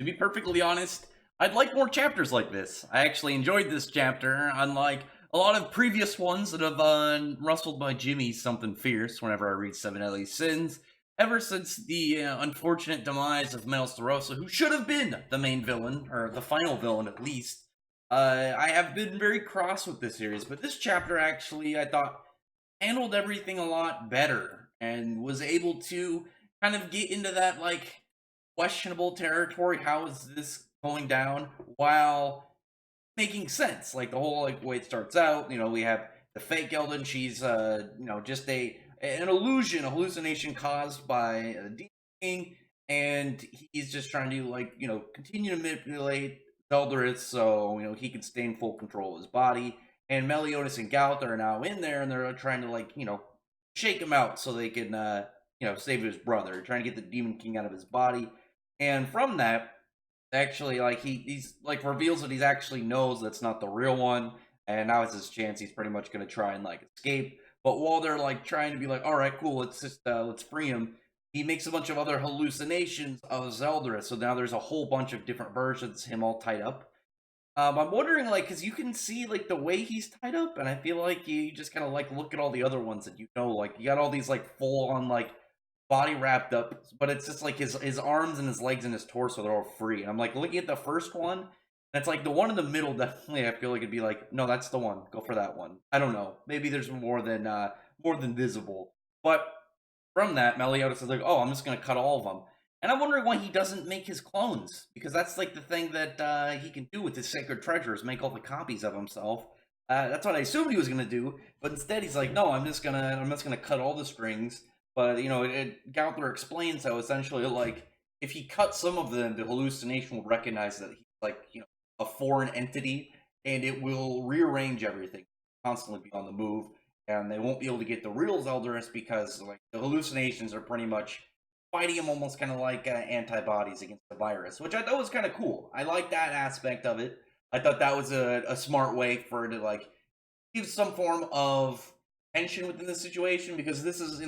To be perfectly honest, I'd like more chapters like this. I actually enjoyed this chapter, unlike a lot of previous ones that have rustled my Jimmy something fierce whenever I read Seven Deadly Sins. Ever since the unfortunate demise of Metal Starosa, who should have been the main villain, or the final villain at least, I have been very cross with this series. But this chapter actually, I thought, handled everything a lot better and was able to kind of get into that like questionable territory. How is this going down while making sense? Like the whole like way it starts out, we have the fake Eldon. She's just an illusion, a hallucination caused by a demon king, and he's just trying to continue to manipulate Zeldris so he can stay in full control of his body. And Meliodas and Gauth are now in there, and they're trying to shake him out so they can save his brother, trying to get the demon king out of his body. And from that, actually, like he's like reveals that he's actually knows that's not the real one, and now it's his chance. He's pretty much gonna try and escape. But while they're trying to be all right, cool, let's just let's free him. He makes a bunch of other hallucinations of Zelda, so now there's a whole bunch of different versions of him all tied up. I'm wondering, because you can see the way he's tied up, and I feel like you just kind of look at all the other ones that like you got all these full on body wrapped up, but it's just his arms and his legs and his torso, they're all free. And I'm looking at the first one, and it's the one in the middle. Definitely, I feel like it'd be no, that's the one. Go for that one. I don't know. Maybe there's more than visible, but from that, Meliodas is oh, I'm just gonna cut all of them. And I'm wondering why he doesn't make his clones, because that's the thing that he can do with his sacred treasures, make all the copies of himself. That's what I assumed he was gonna do, but instead he's no, I'm just gonna cut all the strings. But Gaunther explains how essentially if he cuts some of them, the hallucination will recognize that he's a foreign entity, and it will rearrange everything, constantly be on the move, and they won't be able to get the real Zeldaris because the hallucinations are pretty much fighting him almost kind of like antibodies against the virus, which I thought was kind of cool. I like that aspect of it. I thought that was a smart way for it to give some form of tension within the situation, because this is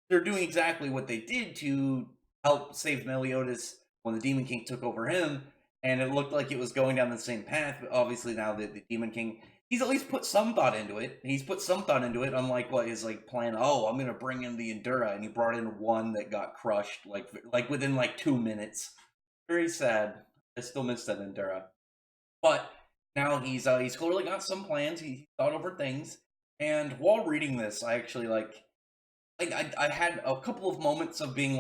they're doing exactly what they did to help save Meliodas when the Demon King took over him, and it looked like it was going down the same path. But obviously now the Demon King, he's at least put some thought into it. He's put some thought into it, unlike what his plan. Oh, I'm gonna bring in the Endura, and he brought in one that got crushed within 2 minutes. Very sad. I still miss that Endura, but now he's clearly got some plans. He thought over things, and while reading this, I actually I had a couple of moments of being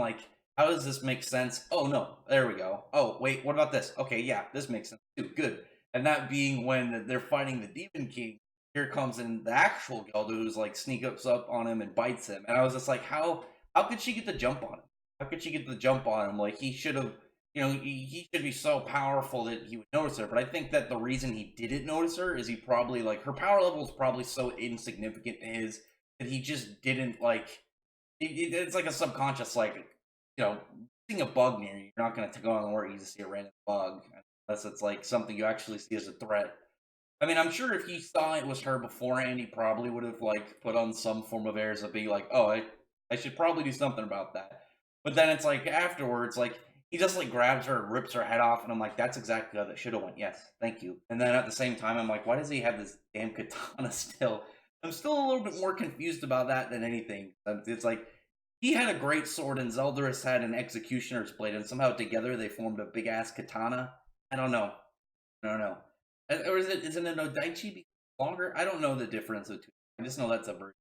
how does this make sense? Oh no, there we go. Oh wait, what about this? Okay, yeah, this makes sense too. Good. And that being when they're fighting the Demon King, here comes in the actual Gelda, who's sneaks up on him and bites him. And I was just how could she get the jump on him? How could she get the jump on him? He should have, he should be so powerful that he would notice her. But I think that the reason he didn't notice her is he probably her power level is probably so insignificant to his that he just didn't it's a subconscious seeing a bug near you, you're not going to go on where you just see a random bug unless it's something you actually see as a threat. I mean, I'm sure if he saw it was her beforehand, he probably would have put on some form of airs of being oh, I should probably do something about that. But then it's afterwards, he just grabs her, rips her head off, and I'm that's exactly how that should have went. Yes, thank you. And then at the same time, I'm why does he have this damn katana still? I'm still a little bit more confused about that than anything. It's he had a great sword and Zeldaris had an executioner's blade, and somehow together they formed a big ass katana. I don't know. I don't know. Or is it an Odaichi longer? I don't know the difference of two. I just know that's a version.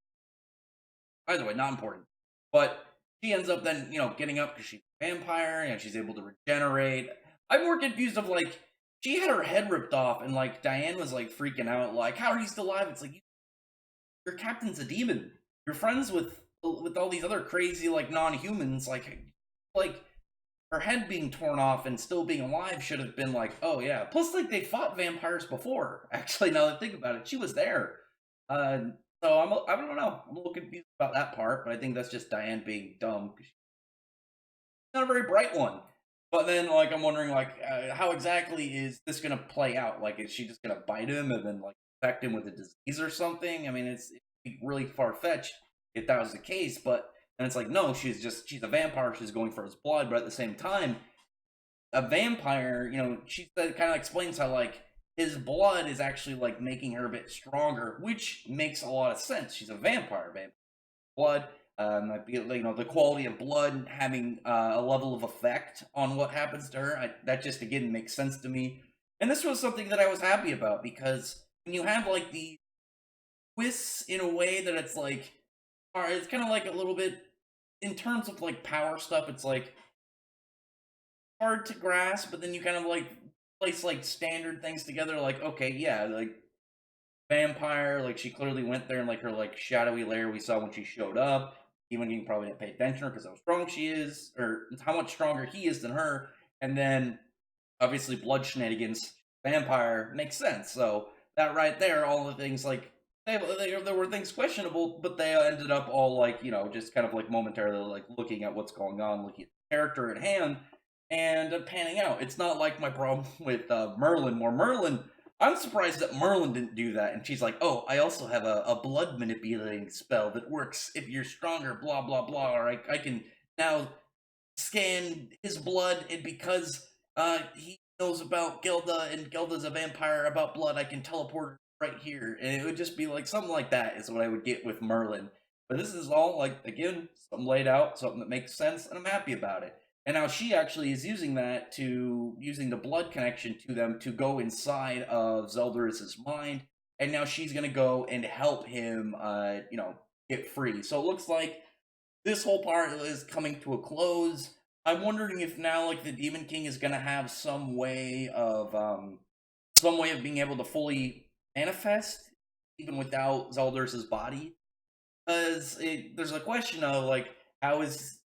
Either way, not important. But she ends up then, getting up because she's a vampire and she's able to regenerate. I'm more confused of she had her head ripped off and Diane was freaking out, how are you still alive? It's your captain's a demon. You're friends with all these other crazy non-humans. Her head being torn off and still being alive should have been oh yeah. Plus they fought vampires before. Actually, now that I think about it, she was there. So I don't know. I'm a little confused about that part, but I think that's just Diane being dumb. She's not a very bright one. But then I'm wondering how exactly is this gonna play out? Is she just gonna bite him and then infect him with a disease or something? I mean, it's really far fetched if that was the case, but then it's no, she's a vampire, she's going for his blood, but at the same time, a vampire, she kind of explains how like his blood is actually like making her a bit stronger, which makes a lot of sense. She's a vampire, blood. Might be the quality of blood having a level of effect on what happens to her. That just again makes sense to me, and this was something that I was happy about because when you have like the twists in a way that it's like, it's kind of like a little bit in terms of like power stuff. It's like hard to grasp, but then you kind of like place like standard things together. Like okay, yeah, like vampire, like she clearly went there in like her like shadowy lair we saw when she showed up. Even King probably didn't pay attention because how strong she is, or how much stronger he is than her. And then obviously blood shenanigans, vampire makes sense. So that right there, all the things like there were things questionable, but they ended up all like just kind of like momentarily like looking at what's going on, looking at the character at hand, and panning out. It's not like my problem with Merlin. More Merlin, I'm surprised that Merlin didn't do that. And she's like, oh, I also have a blood manipulating spell that works if you're stronger, blah, blah, blah. Or I can now scan his blood, and because he knows about Gilda, and Gilda's a vampire about blood, I can teleport her right here. And it would just be like something like that is what I would get with Merlin. But this is all like, again, something laid out, something that makes sense, and I'm happy about it. And now she actually is using using the blood connection to them to go inside of Zeldaris's mind. And now she's going to go and help him, get free. So it looks like this whole part is coming to a close. I'm wondering if now, like, the Demon King is going to have some way of being able to fully manifest, even without Zeldaris's body. Because there's a question of, like,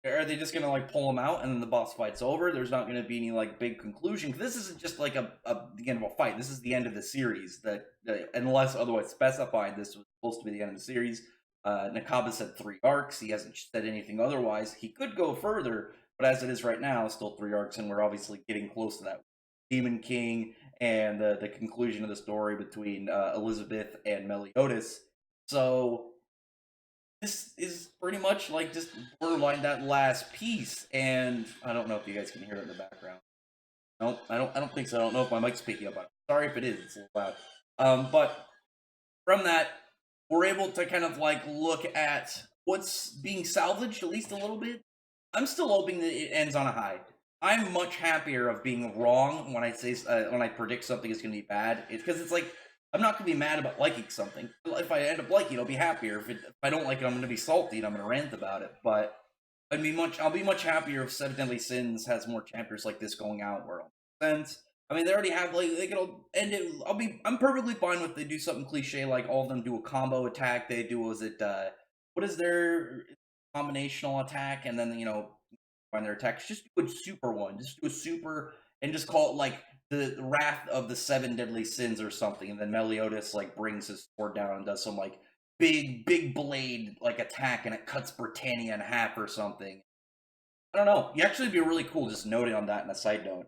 are they just gonna like pull him out and then the boss fight's over? There's not gonna be any like big conclusion. This isn't just like the end of a fight. This is the end of the series. That unless otherwise specified, this was supposed to be the end of the series. Nakaba said 3 arcs. He hasn't said anything otherwise. He could go further, but as it is right now, still 3 arcs, and we're obviously getting close to that. Demon King and the conclusion of the story between Elizabeth and Meliodas. So this is pretty much like just borderline that last piece, and I don't know if you guys can hear it in the background. No, I don't think so. I don't know if my mic's picking up on it. Sorry if it is, it's a little loud. But from that, we're able to kind of like look at what's being salvaged at least a little bit. I'm still hoping that it ends on a high. I'm much happier of being wrong when I say when I predict something is going to be bad. It's because it's like I'm not going to be mad about liking something. If I end up liking it, I'll be happier. If I don't like it, I'm going to be salty and I'm going to rant about it. But I'll be much happier if Seven Deadly Sins has more chapters like this going out where it makes sense. I mean, they already have like they can end it. I'm perfectly fine with they do something cliche like all of them do a combo attack. They do what is their combinational attack, and then find their attacks. Just do a super one. Just do a super and just call it like the Wrath of the 7 Deadly Sins or something, and then Meliodas like brings his sword down and does some like big blade like attack, and it cuts Britannia in half or something. I don't know. You actually be really cool. Just noting on that in a side note.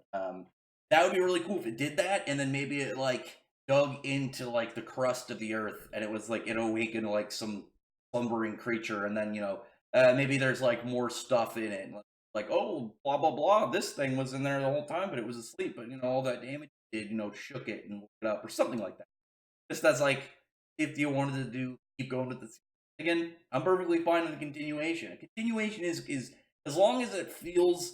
That would be really cool if it did that, and then maybe it like dug into like the crust of the earth, and it was like it awakened like some slumbering creature, and then maybe there's like more stuff in it. Like, oh, blah blah blah. This thing was in there the whole time, but it was asleep. But all that damage did, shook it and woke it up, or something like that. Just as like if you wanted to keep going with this again, I'm perfectly fine with a continuation. A continuation is as long as it feels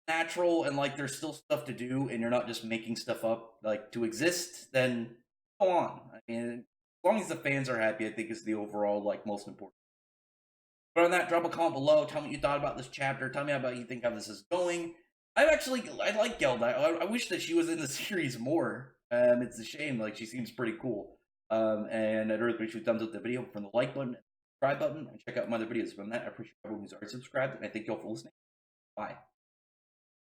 natural and like there's still stuff to do, and you're not just making stuff up like to exist. Then go on. I mean, as long as the fans are happy, I think is the overall like most important. But on that, drop a comment below. Tell me what you thought about this chapter. Tell me about you think how this is going. I like Gelda. I wish that she was in the series more. It's a shame. Like she seems pretty cool. And I'd really appreciate thumbs up the video from the like button, subscribe button, and check out my other videos. From that, I appreciate everyone who's already subscribed, and I thank you all for listening. Bye.